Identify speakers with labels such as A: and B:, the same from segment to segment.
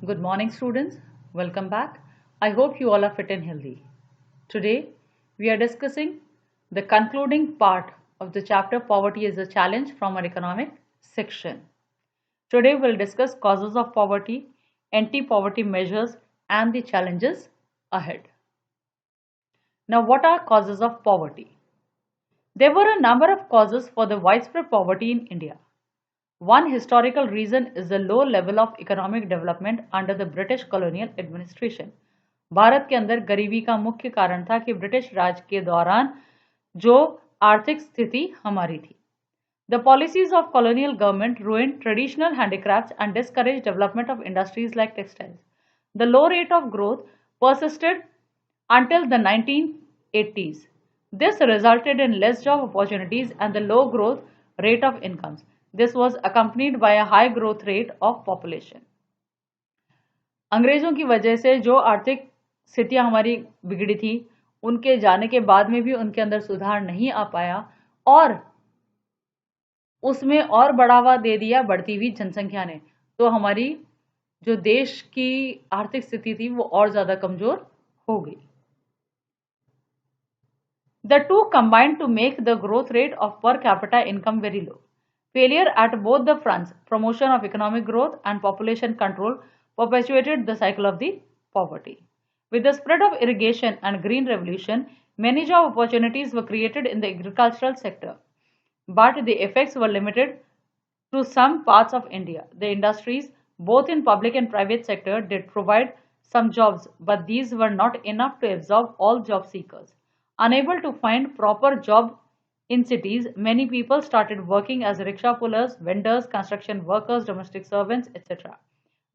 A: Good morning, students. Welcome back. I hope you all are fit and healthy. Today, we are discussing the concluding part of the chapter Poverty is a Challenge from our economic section. Today, we'll discuss causes of poverty, anti-poverty measures, and the challenges ahead. Now, what are causes of poverty? There were a number of causes for the widespread poverty in India. One historical reason is the low level of economic development under the British colonial administration. Bharat के अंदर गरीबी का मुख्य कारण था कि British राज के दौरान जो आर्थिक स्थिति हमारी थी. The policies of colonial government ruined traditional handicrafts and discouraged development of industries like textiles. The low rate of growth persisted until the 1980s. This resulted in less job opportunities and the low growth rate of incomes. This was accompanied by a high growth rate of population. अंग्रेजों की वजह से जो आर्थिक स्थितियां हमारी बिगड़ी थी, उनके जाने के बाद में भी उनके अंदर सुधार नहीं आ पाया और उसमें और बढ़ावा दे दिया बढ़ती हुई जनसंख्या ने. तो हमारी जो देश की आर्थिक स्थिति थी वो और ज्यादा कमजोर हो गई. The two combined to make the growth rate of per capita income very low. Failure at both the fronts, promotion of economic growth and population control, perpetuated the cycle of the poverty. With the spread of irrigation and green revolution, many job opportunities were created in the agricultural sector, but the effects were limited to some parts of India. The industries, both in public and private sector, did provide some jobs, but these were not enough to absorb all job seekers. Unable to find proper job in cities, many people started working as rickshaw pullers, vendors, construction workers, domestic servants, etc.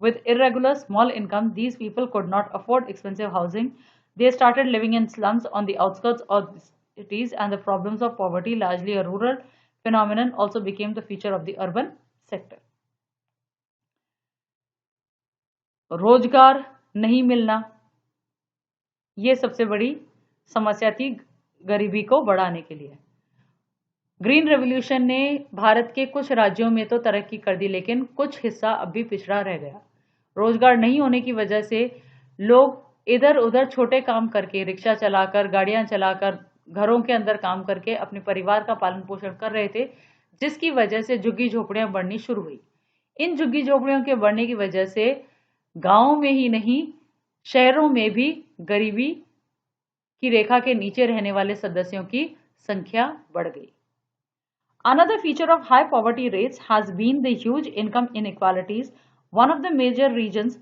A: With irregular small income, these people could not afford expensive housing. They started living in slums on the outskirts of cities, and the problems of poverty, largely a rural phenomenon, also became the feature of the urban sector. रोजगार नहीं मिलना, ये सबसे बड़ी समस्या थी गरीबी को बढ़ाने के लिए. ग्रीन रेवोल्यूशन ने भारत के कुछ राज्यों में तो तरक्की कर दी, लेकिन कुछ हिस्सा अब भी पिछड़ा रह गया. रोजगार नहीं होने की वजह से लोग इधर उधर छोटे काम करके, रिक्शा चलाकर, गाड़ियां चलाकर, घरों के अंदर काम करके अपने परिवार का पालन पोषण कर रहे थे, जिसकी वजह से झुग्गी झोपड़ियां बढ़नी शुरू हुई. इन झुग्गी झोपड़ियों के बढ़ने की वजह से गांवों में ही नहीं, शहरों में भी गरीबी की रेखा के नीचे रहने वाले सदस्यों की संख्या बढ़ गई. Another feature of high poverty rates has been the huge income inequalities. One of the major reasons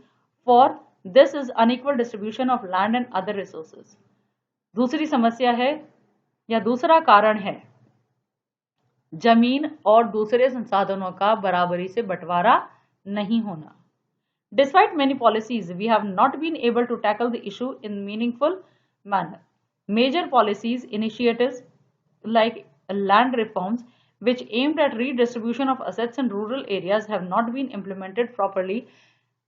A: for this is unequal distribution of land and other resources. दूसरी समस्या है या दूसरा कारण है जमीन और दूसरे संसाधनों का बराबरी से बंटवारा नहीं होना. Despite many policies, we have not been able to tackle the issue in meaningful manner. Major policies initiatives like land reforms, which aimed at redistribution of assets in rural areas, have not been implemented properly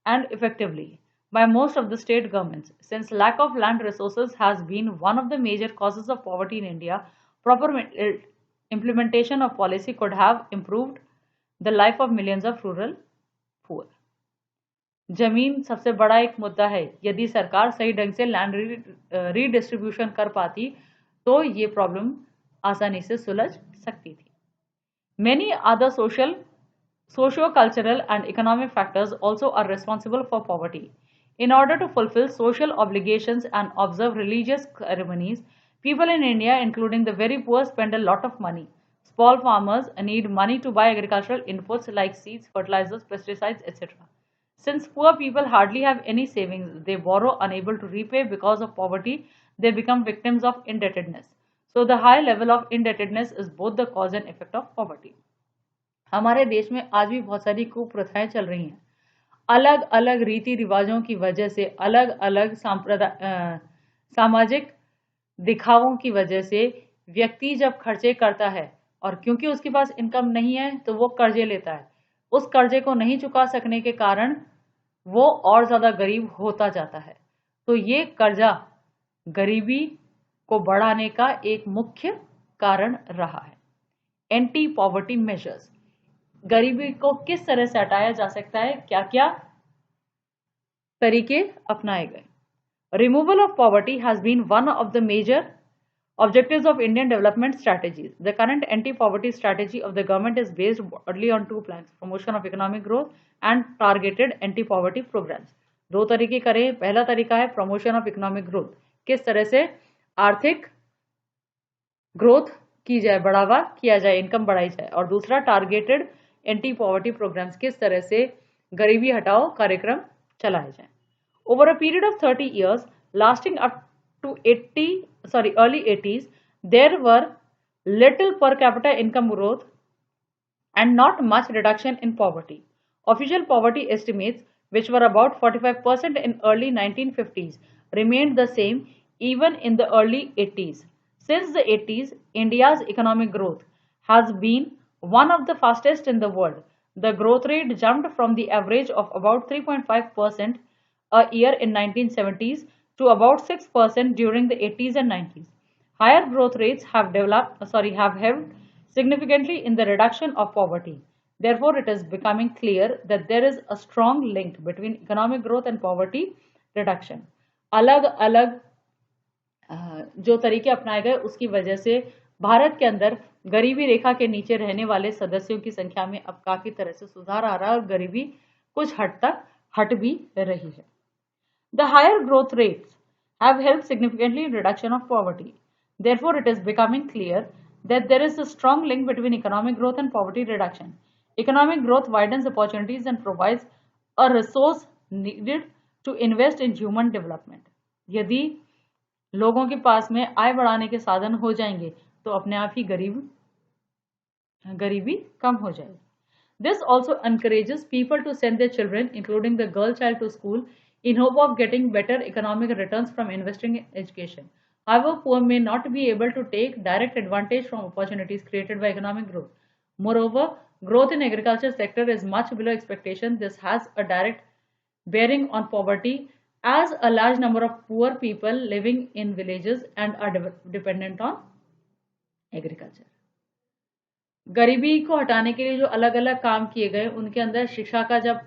A: and effectively by most of the state governments. Since lack of land resources has been one of the major causes of poverty in India, proper implementation of policy could have improved the life of millions of rural poor. जमीन सबसे बड़ा एक मुद्दा है. यदि सरकार सही ढंग से लैंड रीडिस्ट्रीब्यूशन कर पाती तो ये प्रॉब्लम आसानी से सुलझ सकती थी. Many other socio-cultural and economic factors also are responsible for poverty. In order to fulfill social obligations and observe religious ceremonies, people in India, including the very poor, spend a lot of money. Small farmers need money to buy agricultural inputs like seeds, fertilizers, pesticides, etc. Since poor people hardly have any savings, they borrow unable to repay. Because of poverty, they become victims of indebtedness. So the high level of indebtedness is both the cause and effect of poverty. हमारे देश में आज भी बहुत सारी कुप्रथाएं चल रही हैं. अलग अलग रीति रिवाजों की वजह से, अलग अलग सामाजिक दिखावों की वजह से व्यक्ति जब खर्चे करता है और क्योंकि उसके पास इनकम नहीं है तो वो कर्जे लेता है. उस कर्जे को नहीं चुका सकने के कारण वो और ज्यादा गरीब होता जाता है. तो ये कर्जा गरीबी को बढ़ाने का एक मुख्य कारण रहा है. एंटी पॉवर्टी मेजर्स, गरीबी को किस तरह से हटाया जा सकता है, क्या क्या तरीके अपनाए गए। Removal of poverty has been one of the major objectives of Indian development strategies. The current anti-poverty strategy of the government is based broadly on two planks: promotion of economic growth and targeted anti-poverty programs. दो तरीके करें। पहला तरीका है promotion of economic growth, किस तरह से आर्थिक ग्रोथ की जाए, बढ़ावा किया जाए, इनकम बढ़ाई जाए। और दूसरा टारगेटेड एंटी पॉवर्टी प्रोग्राम्स, किस तरह से गरीबी हटाओ कार्यक्रम चलाए जाए। Over a period of 30 years, lasting up to early 80s, there were little per capita income growth and not much reduction in poverty. Official poverty estimates, which were about 45% in early 1950s, remained the same even in the early 80s. Since the 80s, India's economic growth has been one of the fastest in the world. The growth rate jumped from the average of about 3.5% a year in 1970s to about 6% during the 80s and 90s. Higher growth rates have helped significantly in the reduction of poverty. Therefore, it is becoming clear that there is a strong link between economic growth and poverty reduction. अलग अलग जो तरीके अपनाए गए उसकी वजह से भारत के अंदर गरीबी रेखा के नीचे रहने वाले सदस्यों की संख्या में अब काफी तरह से सुधार आ रहा है और गरीबी कुछ हद तक हट भी रही है। The higher growth rates have helped significantly in reduction of poverty. Therefore, it is becoming clear that there is a strong link between economic growth and poverty reduction. Economic growth widens opportunities and provides a resource needed to invest in human development. यदि लोगों के पास में आय बढ़ाने के साधन हो जाएंगे तो अपने आप ही गरीबी कम हो जाएगी. This also encourages people to send their children, including the girl child, to school in hope of getting better economic returns from investing in education. However, poor may not be able to take direct advantage from opportunities created by economic growth. Moreover, growth in agriculture sector is much below expectation. This has a direct bearing on poverty, as a large number of poor people living in villages and are dependent on agriculture. गरीबी को हटाने के लिए जो अलग अलग काम किए गए उनके अंदर शिक्षा का जब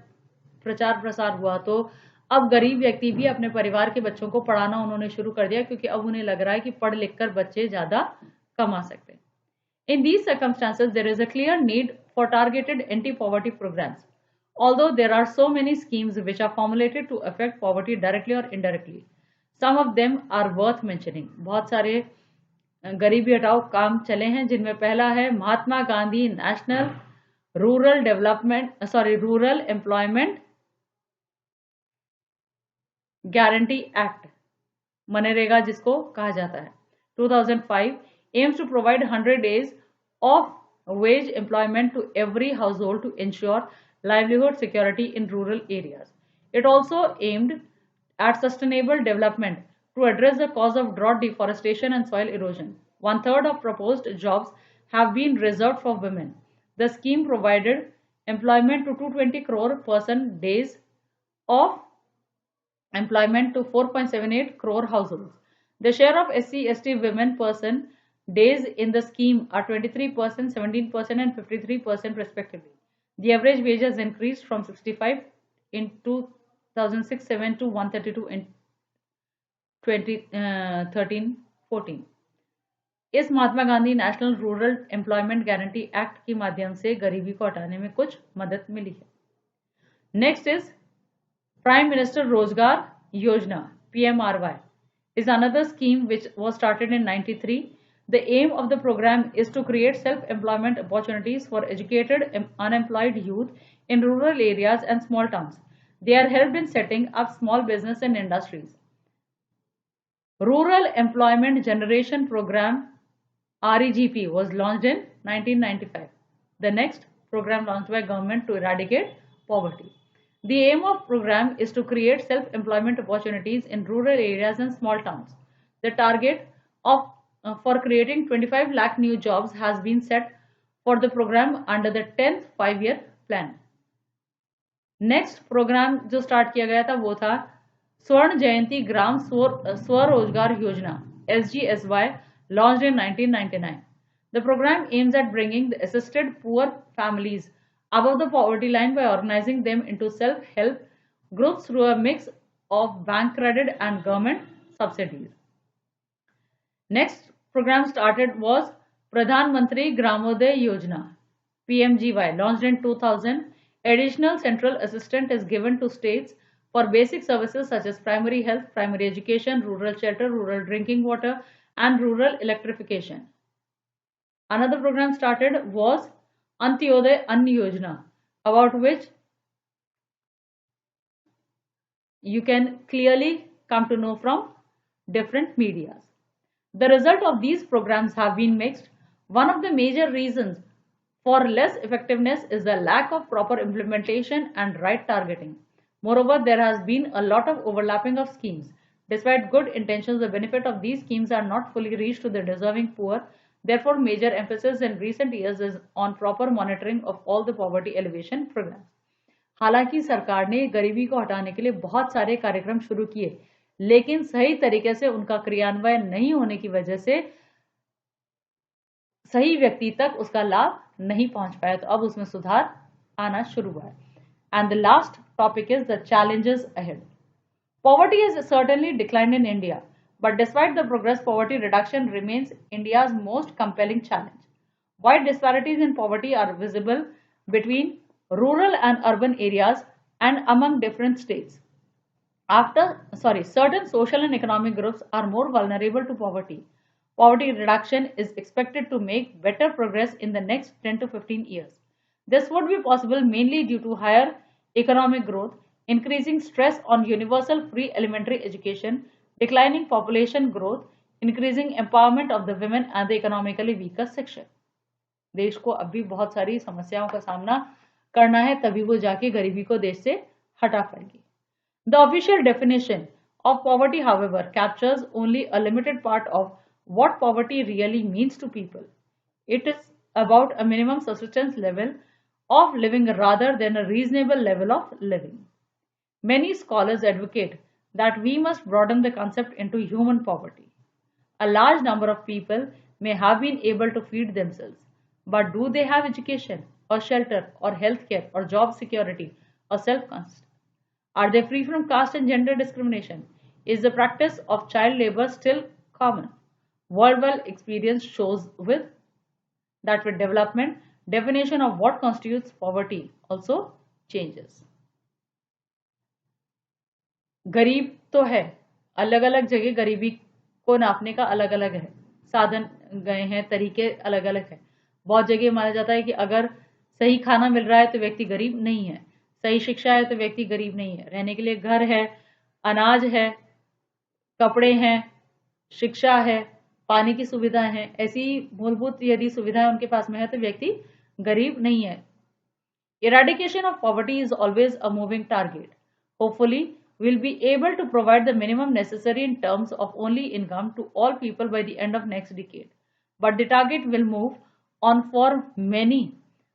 A: प्रचार प्रसार हुआ तो अब गरीब व्यक्ति भी अपने परिवार के बच्चों को पढ़ाना उन्होंने शुरू कर दिया, क्योंकि अब उन्हें लग रहा है कि पढ़ लिख कर बच्चे ज्यादा कमा सकते हैं. In these circumstances, there is a clear need for targeted anti-poverty programs. Although there are so many schemes which are formulated to affect poverty directly or indirectly, some of them are worth mentioning. बहुत सारे गरीबी हटाओ काम चले हैं, जिनमें पहला है Mahatma Gandhi national rural employment guarantee act, MNREGA जिसको कहा जाता है, 2005 aims to provide 100 days of wage employment to every household to ensure livelihood security in rural areas. It also aimed at sustainable development to address the cause of drought, deforestation and soil erosion. 1/3 of proposed jobs have been reserved for women. The scheme provided employment to 220 crore person days of employment to 4.78 crore households. The share of SC/ST women person days in the scheme are 23%, 17% and 53% respectively. The average wage has increased from 65 in 2006-07 to 132 in 2013-14. इस Mahatma Gandhi national rural employment guarantee act के माध्यम से गरीबी को हटाने में कुछ मदद मिली है. नेक्स्ट इज प्राइम मिनिस्टर रोजगार योजना, PMRY, is another scheme which was started in 93. The aim of the program is to create self-employment opportunities for educated unemployed youth in rural areas and small towns. They are helped in setting up small business and industries. Rural Employment Generation Program, REGP, was launched in 1995. The next program launched by government to eradicate poverty. The aim of program is to create self-employment opportunities in rural areas and small towns. The target of for creating 25 lakh new jobs has been set for the program under the 10th 5-year plan. Next program जो start किया गया था वो था स्वर्ण जयंती ग्राम स्वरोजगार योजना, SGSY, launched in 1999. The program aims at bringing the assisted poor families above the poverty line by organizing them into self-help groups through a mix of bank credit and government subsidies. Next program started was Pradhan Mantri Gramoday Yojana, PMGY, launched in 2000. Additional central assistance is given to states for basic services such as primary health, primary education, rural shelter, rural drinking water, and rural electrification. Another program started was Antyodaya Ann Yojana, about which you can clearly come to know from different medias. The result of these programs have been mixed. One of the major reasons for less effectiveness is the lack of proper implementation and right targeting. Moreover, there has been a lot of overlapping of schemes. Despite good intentions, the benefit of these schemes are not fully reached to the deserving poor. Therefore, major emphasis in recent years is on proper monitoring of all the poverty alleviation programs. हालांकि सरकार ने गरीबी को हटाने के लिए बहुत सारे कार्यक्रम शुरू किए, लेकिन सही तरीके से उनका क्रियान्वयन नहीं होने की वजह से सही व्यक्ति तक उसका लाभ नहीं पहुंच पाया, तो अब उसमें सुधार आना शुरू हुआ है. And the last topic is the challenges ahead. Poverty has certainly declined in India, but despite the progress, poverty reduction remains India's most compelling challenge. Wide disparities in poverty are visible between rural and urban areas and among different states. Certain social and economic groups are more vulnerable to poverty. Poverty reduction is expected to make better progress in the next 10 to 15 years. This would be possible mainly due to higher economic growth, increasing stress on universal free elementary education, declining population growth, increasing empowerment of the women and the economically weaker section. देश को अब भी बहुत सारी समस्याओं का सामना करना है, तभी वो जाके गरीबी को देश से हटा पाएगी. The official definition of poverty, however, captures only a limited part of what poverty really means to people. It is about a minimum subsistence level of living rather than a reasonable level of living. Many scholars advocate that we must broaden the concept into human poverty. A large number of people may have been able to feed themselves, but do they have education or shelter or healthcare or job security or self-concept? Are they free from caste and gender discrimination? Is the practice of child labor still common? Worldwide experience shows that with development, definition of what constitutes poverty also changes. गरीब तो है, अलग अलग जगह गरीबी को नापने का अलग अलग है, साधन गए हैं, तरीके अलग अलग है. बहुत जगह माना जाता है कि अगर सही खाना मिल रहा है तो व्यक्ति गरीब नहीं है, सही शिक्षा है तो व्यक्ति गरीब नहीं है, रहने के लिए घर है, अनाज है, कपड़े हैं, शिक्षा है, पानी की सुविधाएं हैं, ऐसी मूलभूत यदि सुविधाएं उनके पास में है तो व्यक्ति गरीब नहीं है. Eradication of poverty is always a moving target. Hopefully, we'll be able to provide the minimum necessary in terms of only income to all people by the end of next decade. But the target will move on for many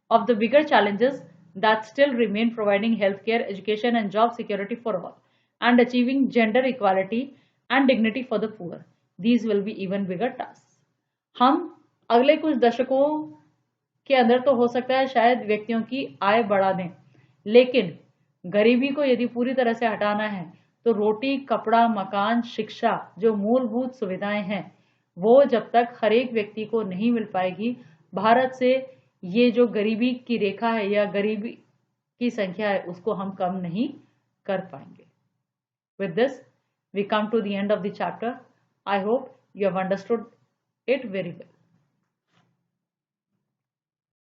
A: of the bigger challenges that still remain, providing healthcare, education and job security for all, and achieving gender equality and dignity for the poor. These will be even bigger tasks. हम अगले कुछ दशकों के अंदर तो हो सकता है शायद व्यक्तियों की आय बढ़ा दें, लेकिन गरीबी को यदि पूरी तरह से हटाना है तो रोटी, कपड़ा, मकान, शिक्षा जो मूलभूत सुविधाएं हैं वो जब तक हर एक व्यक्ति को नहीं मिल पाएगी, भारत से ये जो गरीबी की रेखा है या गरीबी की संख्या है उसको हम कम नहीं कर पाएंगे. With this, we come to the end of the chapter. I hope you have understood it very well.